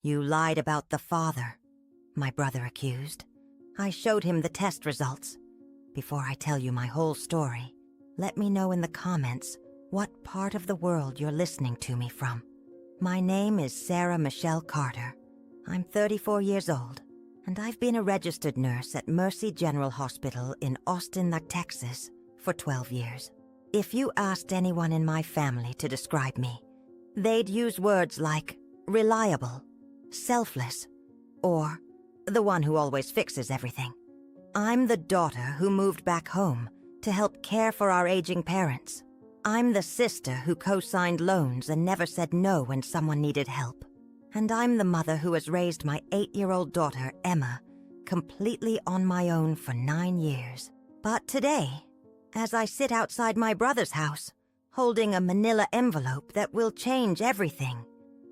"You lied about the father," my brother accused. I showed him the test results. Before I tell you my whole story, let me know in the comments what part of the world you're listening to me from. My name is Sarah Michelle Carter. I'm 34 years old, and I've been a registered nurse at Mercy General Hospital in Austin, Texas, for 12 years. If you asked anyone in my family to describe me, they'd use words like reliable, selfless, or the one who always fixes everything. I'm the daughter who moved back home to help care for our aging parents. I'm the sister who co-signed loans and never said no when someone needed help. And I'm the mother who has raised my 8-year-old daughter, Emma, completely on my own for 9 years. But today, as I sit outside my brother's house, holding a manila envelope that will change everything,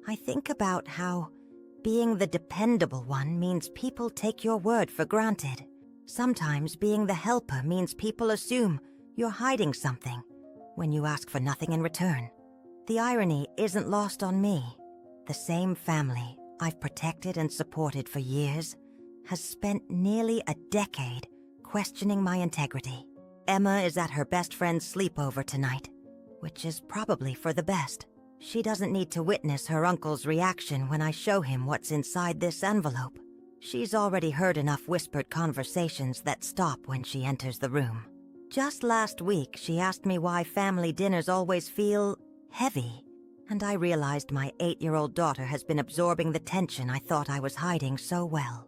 I think about how being the dependable one means people take your word for granted. Sometimes being the helper means people assume you're hiding something when you ask for nothing in return. The irony isn't lost on me. The same family I've protected and supported for years has spent nearly a decade questioning my integrity. Emma is at her best friend's sleepover tonight, which is probably for the best. She doesn't need to witness her uncle's reaction when I show him what's inside this envelope. She's already heard enough whispered conversations that stop when she enters the room. Just last week, she asked me why family dinners always feel heavy, and I realized my 8-year-old daughter has been absorbing the tension I thought I was hiding so well.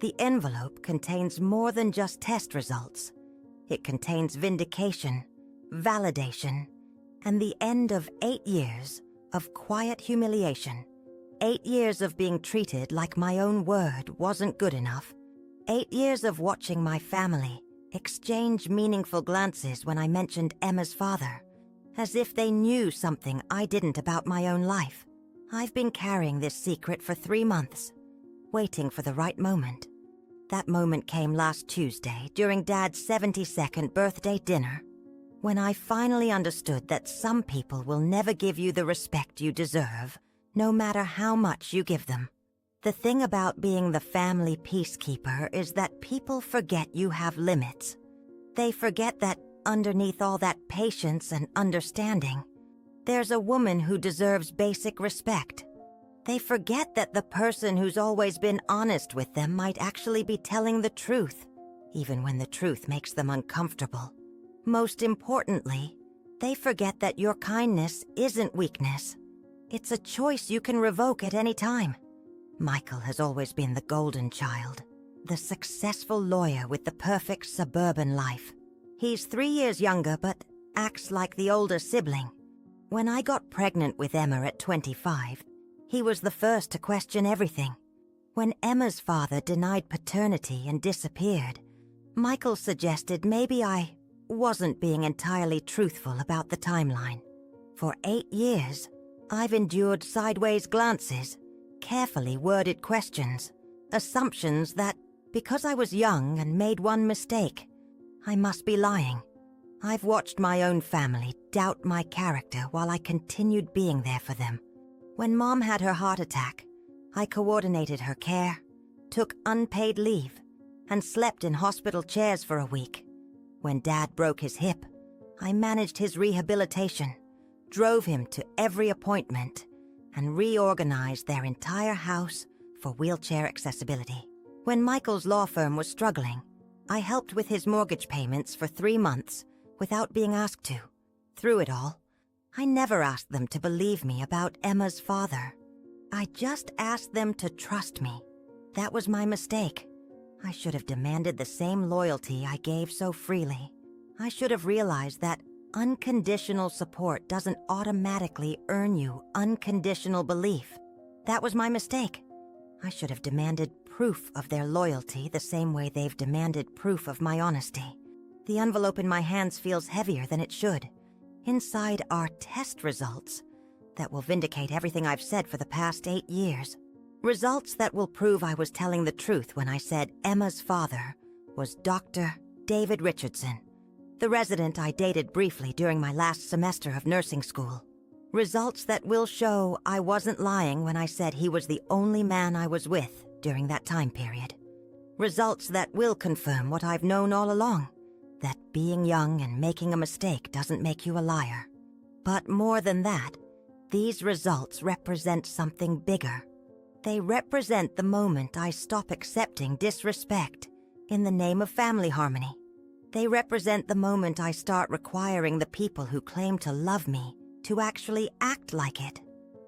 The envelope contains more than just test results. It contains vindication, validation, and the end of 8 years of quiet humiliation. 8 years of being treated like my own word wasn't good enough. 8 years of watching my family exchange meaningful glances when I mentioned Emma's father, as if they knew something I didn't about my own life. I've been carrying this secret for 3 months, waiting for the right moment. That moment came last Tuesday during Dad's 72nd birthday dinner, when I finally understood that some people will never give you the respect you deserve, no matter how much you give them. The thing about being the family peacekeeper is that people forget you have limits. They forget that underneath all that patience and understanding, there's a woman who deserves basic respect. They forget that the person who's always been honest with them might actually be telling the truth, even when the truth makes them uncomfortable. Most importantly, they forget that your kindness isn't weakness. It's a choice you can revoke at any time. Michael has always been the golden child, the successful lawyer with the perfect suburban life. He's 3 years younger but acts like the older sibling. When I got pregnant with Emma at 25, he was the first to question everything. When Emma's father denied paternity and disappeared, Michael suggested maybe I wasn't being entirely truthful about the timeline. For 8 years, I've endured sideways glances, carefully worded questions, assumptions that, because I was young and made one mistake, I must be lying. I've watched my own family doubt my character while I continued being there for them. When Mom had her heart attack, I coordinated her care, took unpaid leave, and slept in hospital chairs for a week. When Dad broke his hip, I managed his rehabilitation, drove him to every appointment, and reorganized their entire house for wheelchair accessibility. When Michael's law firm was struggling, I helped with his mortgage payments for 3 months without being asked to. Through it all, I never asked them to believe me about Emma's father. I just asked them to trust me. That was my mistake. I should have demanded the same loyalty I gave so freely. I should have realized that unconditional support doesn't automatically earn you unconditional belief. That was my mistake. I should have demanded proof of their loyalty the same way they've demanded proof of my honesty. The envelope in my hands feels heavier than it should. Inside are test results that will vindicate everything I've said for the past 8 years. Results that will prove I was telling the truth when I said Emma's father was Dr. David Richardson, the resident I dated briefly during my last semester of nursing school. Results that will show I wasn't lying when I said he was the only man I was with during that time period. Results that will confirm what I've known all along, that being young and making a mistake doesn't make you a liar. But more than that, these results represent something bigger. They represent the moment I stop accepting disrespect in the name of family harmony. They represent the moment I start requiring the people who claim to love me to actually act like it.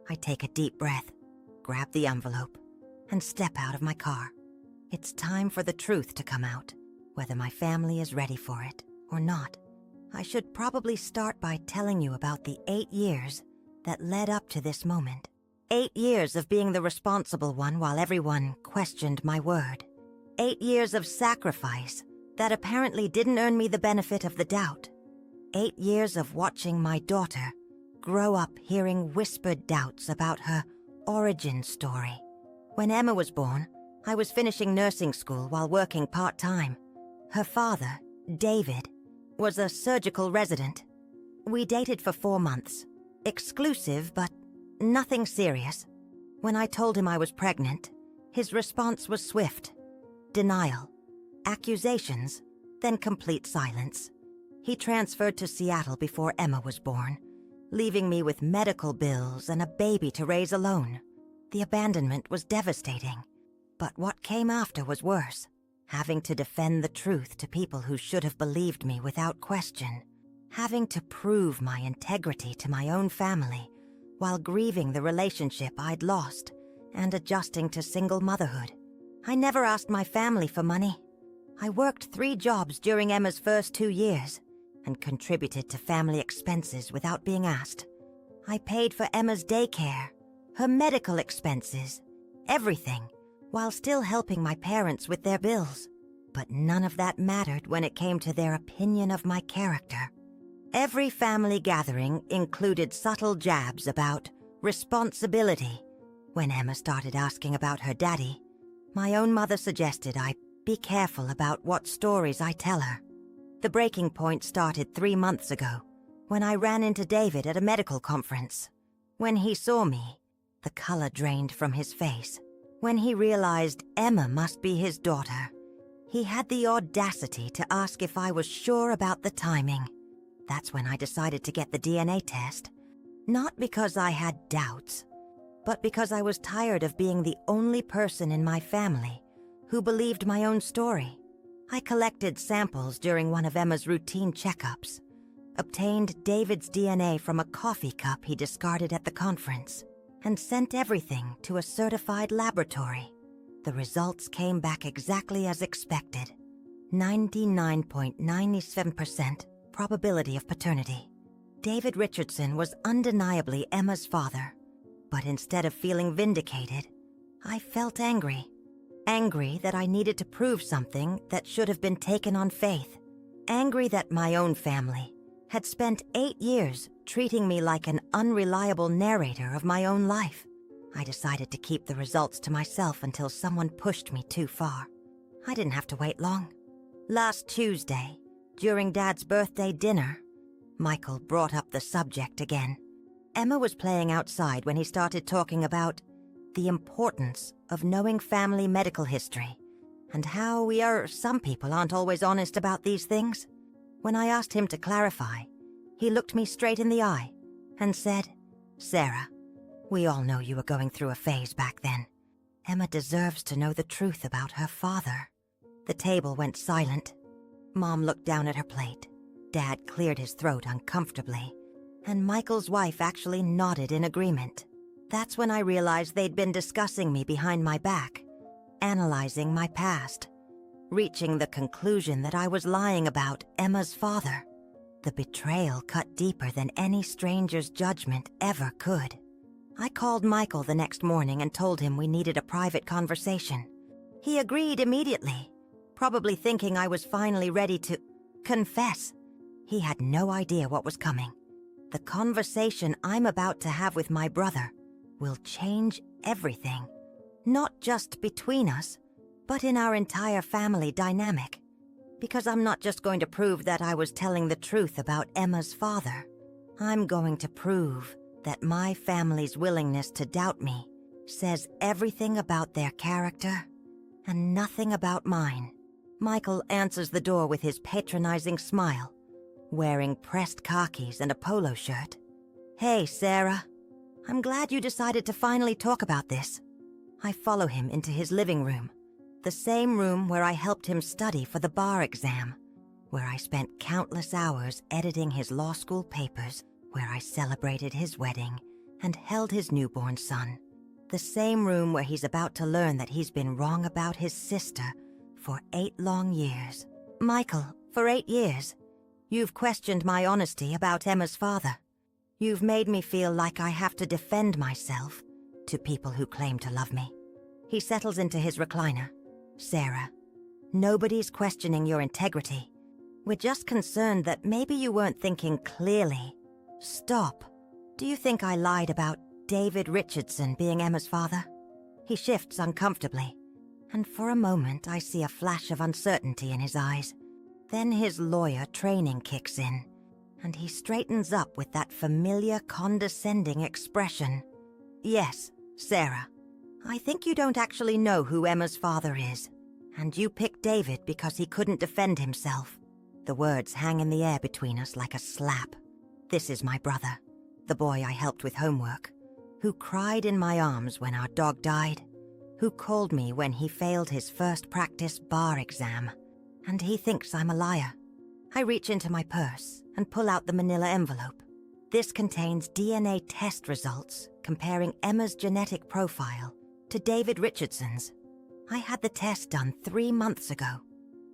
I take a deep breath, grab the envelope, and step out of my car. It's time for the truth to come out, whether my family is ready for it or not. I should probably start by telling you about the 8 years that led up to this moment. 8 years of being the responsible one while everyone questioned my word. 8 years of sacrifice that apparently didn't earn me the benefit of the doubt. 8 years of watching my daughter grow up hearing whispered doubts about her origin story. When Emma was born, I was finishing nursing school while working part-time. Her father, David, was a surgical resident. We dated for 4 months. Exclusive, but nothing serious. When I told him I was pregnant, his response was swift. Denial. Accusations, then complete silence. He transferred to Seattle before Emma was born, leaving me with medical bills and a baby to raise alone. The abandonment was devastating, but what came after was worse. Having to defend the truth to people who should have believed me without question. Having to prove my integrity to my own family while grieving the relationship I'd lost and adjusting to single motherhood. I never asked my family for money. I worked 3 jobs during Emma's first 2 years and contributed to family expenses without being asked. I paid for Emma's daycare, her medical expenses, everything, while still helping my parents with their bills. But none of that mattered when it came to their opinion of my character. Every family gathering included subtle jabs about responsibility. When Emma started asking about her daddy, my own mother suggested I be careful about what stories I tell her. The breaking point started 3 months ago, when I ran into David at a medical conference. When he saw me, the color drained from his face. When he realized Emma must be his daughter, he had the audacity to ask if I was sure about the timing. That's when I decided to get the DNA test. Not because I had doubts, but because I was tired of being the only person in my family who believed my own story. I collected samples during one of Emma's routine checkups, obtained David's DNA from a coffee cup he discarded at the conference, and sent everything to a certified laboratory. The results came back exactly as expected. 99.97% probability of paternity. David Richardson was undeniably Emma's father, but instead of feeling vindicated, I felt angry. Angry that I needed to prove something that should have been taken on faith. Angry that my own family had spent 8 years treating me like an unreliable narrator of my own life. I decided to keep the results to myself until someone pushed me too far. I didn't have to wait long. Last Tuesday, during Dad's birthday dinner, Michael brought up the subject again. Emma was playing outside when he started talking about the importance of knowing family medical history and how some people aren't always honest about these things. When I asked him to clarify, he looked me straight in the eye and said, "Sarah, we all know you were going through a phase back then. Emma deserves to know the truth about her father." The table went silent. Mom looked down at her plate. Dad cleared his throat uncomfortably, and Michael's wife actually nodded in agreement. That's when I realized they'd been discussing me behind my back, analyzing my past, reaching the conclusion that I was lying about Emma's father. The betrayal cut deeper than any stranger's judgment ever could. I called Michael the next morning and told him we needed a private conversation. He agreed immediately, probably thinking I was finally ready to confess. He had no idea what was coming. The conversation I'm about to have with my brother will change everything. Not just between us, but in our entire family dynamic. Because I'm not just going to prove that I was telling the truth about Emma's father. I'm going to prove that my family's willingness to doubt me says everything about their character and nothing about mine. Michael answers the door with his patronizing smile, wearing pressed khakis and a polo shirt. "Hey, Sarah. I'm glad you decided to finally talk about this." I follow him into his living room, the same room where I helped him study for the bar exam, where I spent countless hours editing his law school papers, where I celebrated his wedding and held his newborn son. The same room where he's about to learn that he's been wrong about his sister for 8 long years. "Michael, for 8 years, you've questioned my honesty about Emma's father. You've made me feel like I have to defend myself to people who claim to love me." He settles into his recliner. "Sarah, nobody's questioning your integrity. We're just concerned that maybe you weren't thinking clearly. Stop. Do you think I lied about David Richardson being Emma's father?" He shifts uncomfortably, and for a moment I see a flash of uncertainty in his eyes. Then his lawyer training kicks in, and he straightens up with that familiar condescending expression. "Yes, Sarah, I think you don't actually know who Emma's father is, and you picked David because he couldn't defend himself." The words hang in the air between us like a slap. This is my brother, the boy I helped with homework, who cried in my arms when our dog died, who called me when he failed his first practice bar exam, and he thinks I'm a liar. I reach into my purse and pull out the manila envelope. This contains DNA test results comparing Emma's genetic profile to David Richardson's. I had the test done 3 months ago.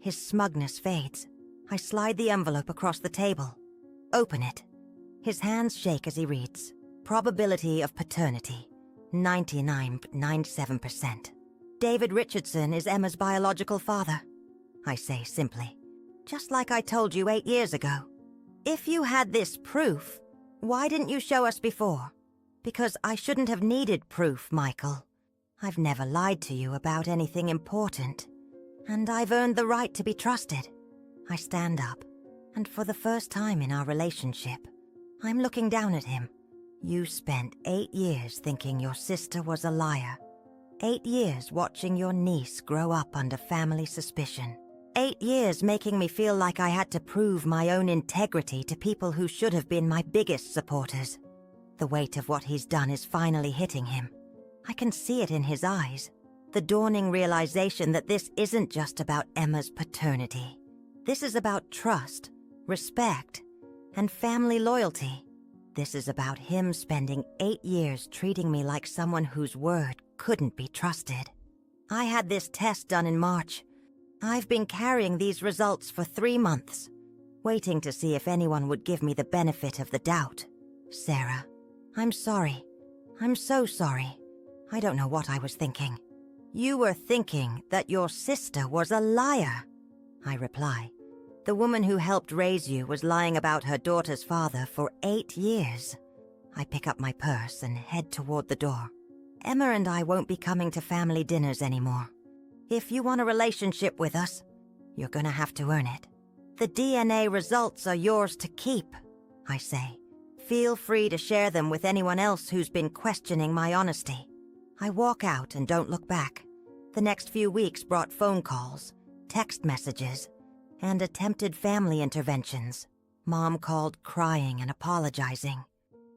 His smugness fades. I slide the envelope across the table. "Open it." His hands shake as he reads. "Probability of paternity, 99.97%. David Richardson is Emma's biological father," I say simply. "Just like I told you 8 years ago. If you had this proof, why didn't you show us before? Because I shouldn't have needed proof, Michael. I've never lied to you about anything important, and I've earned the right to be trusted." I stand up, and for the first time in our relationship, I'm looking down at him. "You spent 8 years thinking your sister was a liar. 8 years watching your niece grow up under family suspicion. 8 years making me feel like I had to prove my own integrity to people who should have been my biggest supporters." The weight of what he's done is finally hitting him. I can see it in his eyes. The dawning realization that this isn't just about Emma's paternity. This is about trust, respect, and family loyalty. This is about him spending 8 years treating me like someone whose word couldn't be trusted. I had this test done in March. I've been carrying these results for 3 months, waiting to see if anyone would give me the benefit of the doubt. "Sarah, I'm sorry. I'm so sorry. I don't know what I was thinking." "You were thinking that your sister was a liar," I reply. "The woman who helped raise you was lying about her daughter's father for 8 years. I pick up my purse and head toward the door. "Emma and I won't be coming to family dinners anymore. If you want a relationship with us, you're gonna have to earn it. The DNA results are yours to keep," I say. "Feel free to share them with anyone else who's been questioning my honesty." I walk out and don't look back. The next few weeks brought phone calls, text messages, and attempted family interventions. Mom called crying and apologizing.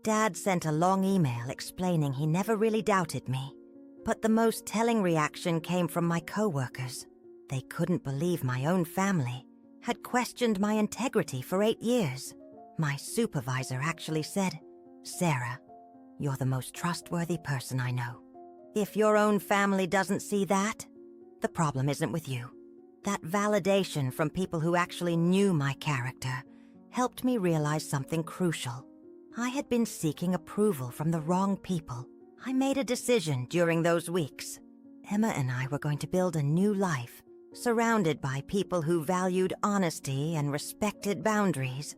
Dad sent a long email explaining he never really doubted me. But the most telling reaction came from my coworkers. They couldn't believe my own family had questioned my integrity for 8 years. My supervisor actually said, "Sarah, you're the most trustworthy person I know." If your own family doesn't see that, the problem isn't with you. That validation from people who actually knew my character helped me realize something crucial. I had been seeking approval from the wrong people. I made a decision during those weeks. Emma and I were going to build a new life, surrounded by people who valued honesty and respected boundaries.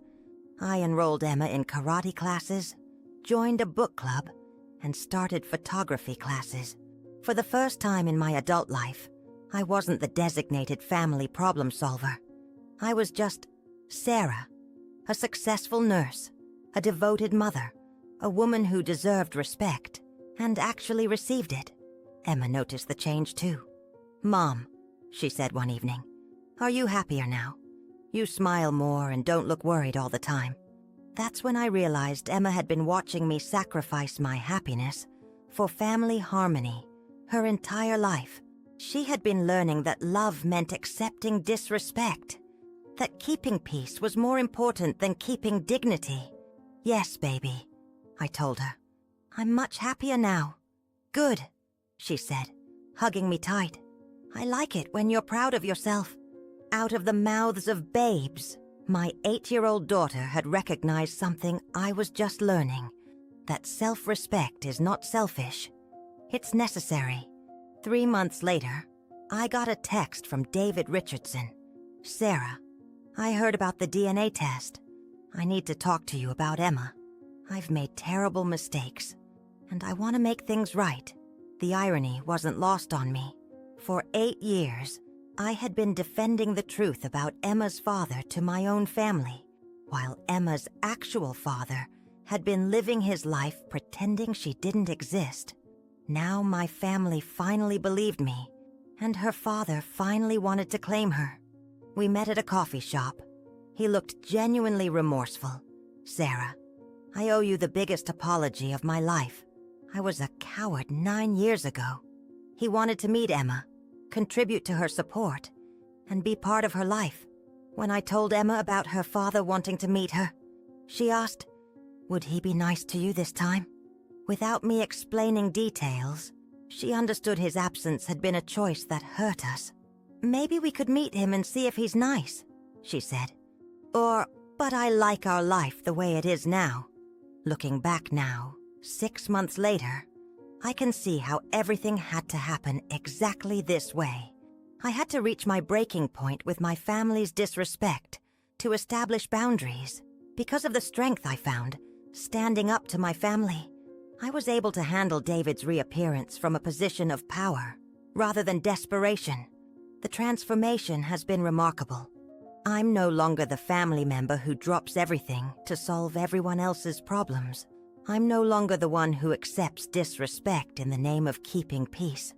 I enrolled Emma in karate classes, joined a book club, and started photography classes. For the first time in my adult life, I wasn't the designated family problem solver. I was just Sarah, a successful nurse, a devoted mother, a woman who deserved respect and actually received it. Emma noticed the change too. "Mom," she said one evening, "are you happier now? You smile more and don't look worried all the time." That's when I realized Emma had been watching me sacrifice my happiness for family harmony her entire life. She had been learning that love meant accepting disrespect, that keeping peace was more important than keeping dignity. "Yes, baby," I told her. "I'm much happier now." "Good," she said, hugging me tight. "I like it when you're proud of yourself." Out of the mouths of babes, my 8-year-old daughter had recognized something I was just learning, that self-respect is not selfish. It's necessary. 3 months later, I got a text from David Richardson. "Sarah, I heard about the DNA test. I need to talk to you about Emma. I've made terrible mistakes, and I want to make things right." The irony wasn't lost on me. For 8 years, I had been defending the truth about Emma's father to my own family, while Emma's actual father had been living his life pretending she didn't exist. Now my family finally believed me, and her father finally wanted to claim her. We met at a coffee shop. He looked genuinely remorseful. "Sarah, I owe you the biggest apology of my life. I was a coward 9 years ago." He wanted to meet Emma, contribute to her support, and be part of her life. When I told Emma about her father wanting to meet her, she asked, "Would he be nice to you this time?" Without me explaining details, she understood his absence had been a choice that hurt us. "Maybe we could meet him and see if he's nice," she said. But I like our life the way it is now." Looking back now, 6 months later, I can see how everything had to happen exactly this way. I had to reach my breaking point with my family's disrespect to establish boundaries. Because of the strength I found, standing up to my family, I was able to handle David's reappearance from a position of power, rather than desperation. The transformation has been remarkable. I'm no longer the family member who drops everything to solve everyone else's problems. I'm no longer the one who accepts disrespect in the name of keeping peace.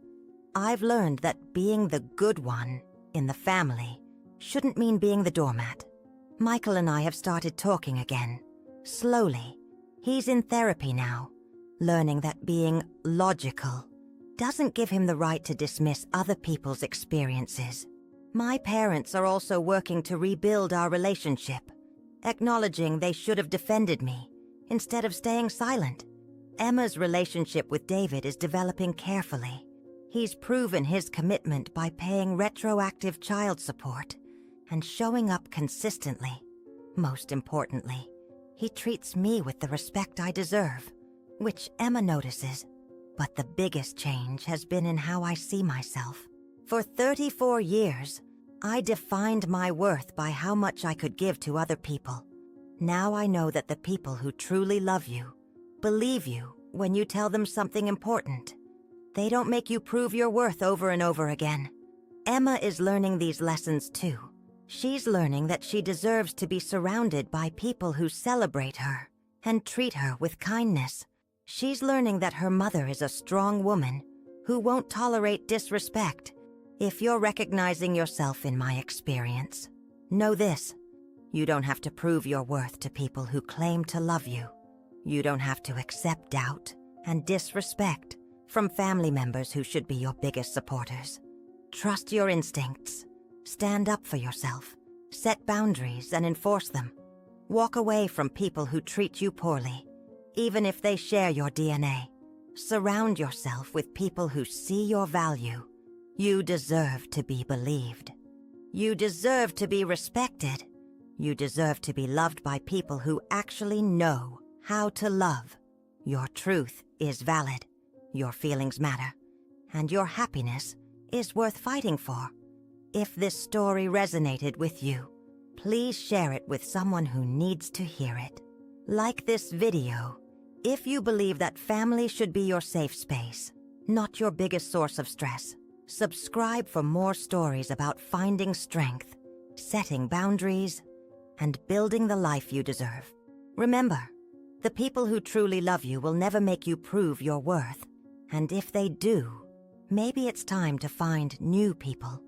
I've learned that being the good one in the family shouldn't mean being the doormat. Michael and I have started talking again, slowly. He's in therapy now, learning that being logical doesn't give him the right to dismiss other people's experiences. My parents are also working to rebuild our relationship, acknowledging they should have defended me instead of staying silent. Emma's relationship with David is developing carefully. He's proven his commitment by paying retroactive child support and showing up consistently. Most importantly, he treats me with the respect I deserve, which Emma notices. But the biggest change has been in how I see myself. For 34 years, I defined my worth by how much I could give to other people. Now I know that the people who truly love you believe you when you tell them something important. They don't make you prove your worth over and over again. Emma is learning these lessons too. She's learning that she deserves to be surrounded by people who celebrate her and treat her with kindness. She's learning that her mother is a strong woman who won't tolerate disrespect. If you're recognizing yourself in my experience, know this: you don't have to prove your worth to people who claim to love you. You don't have to accept doubt and disrespect from family members who should be your biggest supporters. Trust your instincts. Stand up for yourself. Set boundaries and enforce them. Walk away from people who treat you poorly, even if they share your DNA. Surround yourself with people who see your value. You deserve to be believed. You deserve to be respected. You deserve to be loved by people who actually know how to love. Your truth is valid. Your feelings matter. And your happiness is worth fighting for. If this story resonated with you, please share it with someone who needs to hear it. Like this video if you believe that family should be your safe space, not your biggest source of stress. Subscribe for more stories about finding strength, setting boundaries, and building the life you deserve. Remember, The people who truly love you will never make you prove your worth. And if they do, maybe it's time to find new people